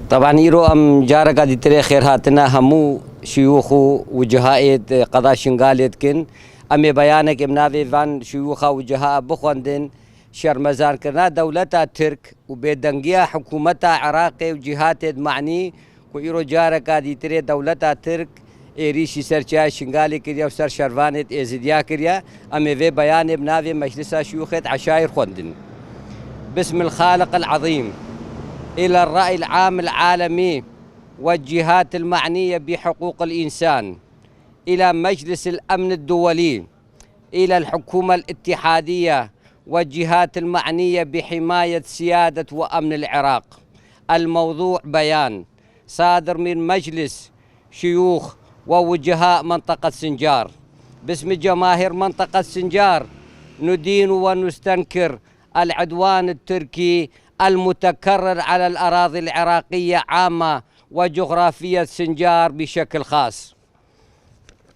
طبعا يرو ام جارك هذه تري خير هاتنا همو شيوخ وجهاء قضاء شنغاليت كن امي بيانك امنافي فان شيوخ وجهاء بخوندن شرمزان كرنا دولتا ترك وبيدنجيا حكومتا عراقي وجهات معني ويرو جارك هذه تري دولتا ترك ريشي سرچا شنغالي كريا وسر شروانت ازديا كريا امي في بيان بنافي مجلس شيوخة عشائر خوندن. باسم الخالق العظيم إلى الرأي العام العالمي والجهات المعنية بحقوق الإنسان، إلى مجلس الأمن الدولي، إلى الحكومة الاتحادية والجهات المعنية بحماية سيادة وأمن العراق. الموضوع بيان صادر من مجلس شيوخ ووجهاء منطقة سنجار. باسم جماهير منطقة سنجار ندين ونستنكر العدوان التركي المتكرر على الأراضي العراقية عامة وجغرافية سنجار بشكل خاص،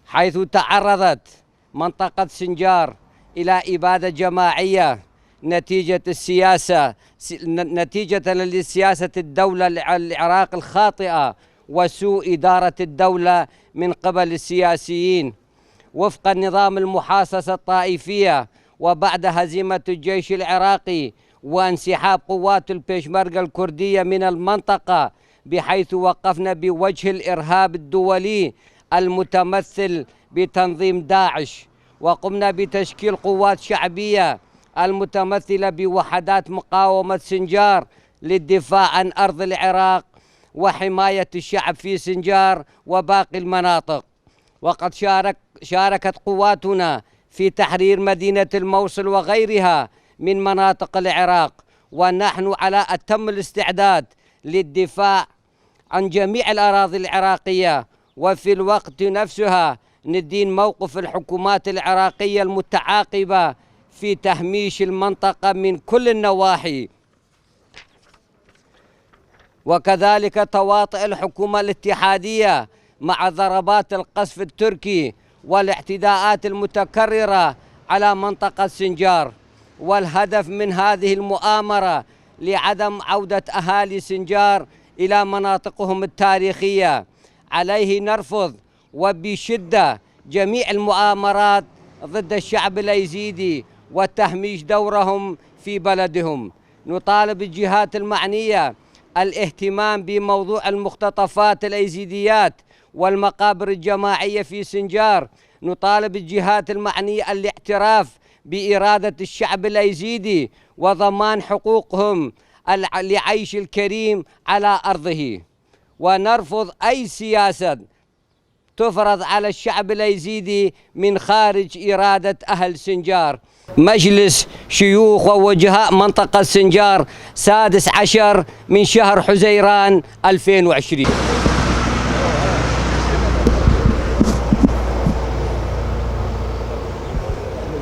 حيث تعرضت منطقة سنجار إلى إبادة جماعية نتيجة لسياسة الدولة العراق الخاطئة وسوء إدارة الدولة من قبل السياسيين وفق النظام المحاصصة الطائفية، وبعد هزيمة الجيش العراقي وانسحاب قوات البيشمركة الكردية من المنطقة، بحيث وقفنا بوجه الإرهاب الدولي المتمثل بتنظيم داعش، وقمنا بتشكيل قوات شعبية المتمثلة بوحدات مقاومة سنجار للدفاع عن أرض العراق وحماية الشعب في سنجار وباقي المناطق. وقد شاركت قواتنا في تحرير مدينة الموصل وغيرها من مناطق العراق، ونحن على أتم الاستعداد للدفاع عن جميع الأراضي العراقية، وفي الوقت نفسها ندين موقف الحكومات العراقية المتعاقبة في تهميش المنطقة من كل النواحي، وكذلك تواطؤ الحكومة الاتحادية مع ضربات القصف التركي والاعتداءات المتكررة على منطقة سنجار. والهدف من هذه المؤامرة لعدم عودة أهالي سنجار إلى مناطقهم التاريخية. عليه نرفض وبشدة جميع المؤامرات ضد الشعب الأيزيدي وتهميش دورهم في بلدهم. نطالب الجهات المعنية الاهتمام بموضوع المختطفات الأيزيديات والمقابر الجماعية في سنجار. نطالب الجهات المعنية الاعتراف بإرادة الشعب الأيزيدي وضمان حقوقهم لعيش الكريم على أرضه، ونرفض أي سياسة تفرض على الشعب الأيزيدي من خارج إرادة أهل سنجار. مجلس شيوخ ووجهاء منطقة سنجار 16 من شهر حزيران 2020.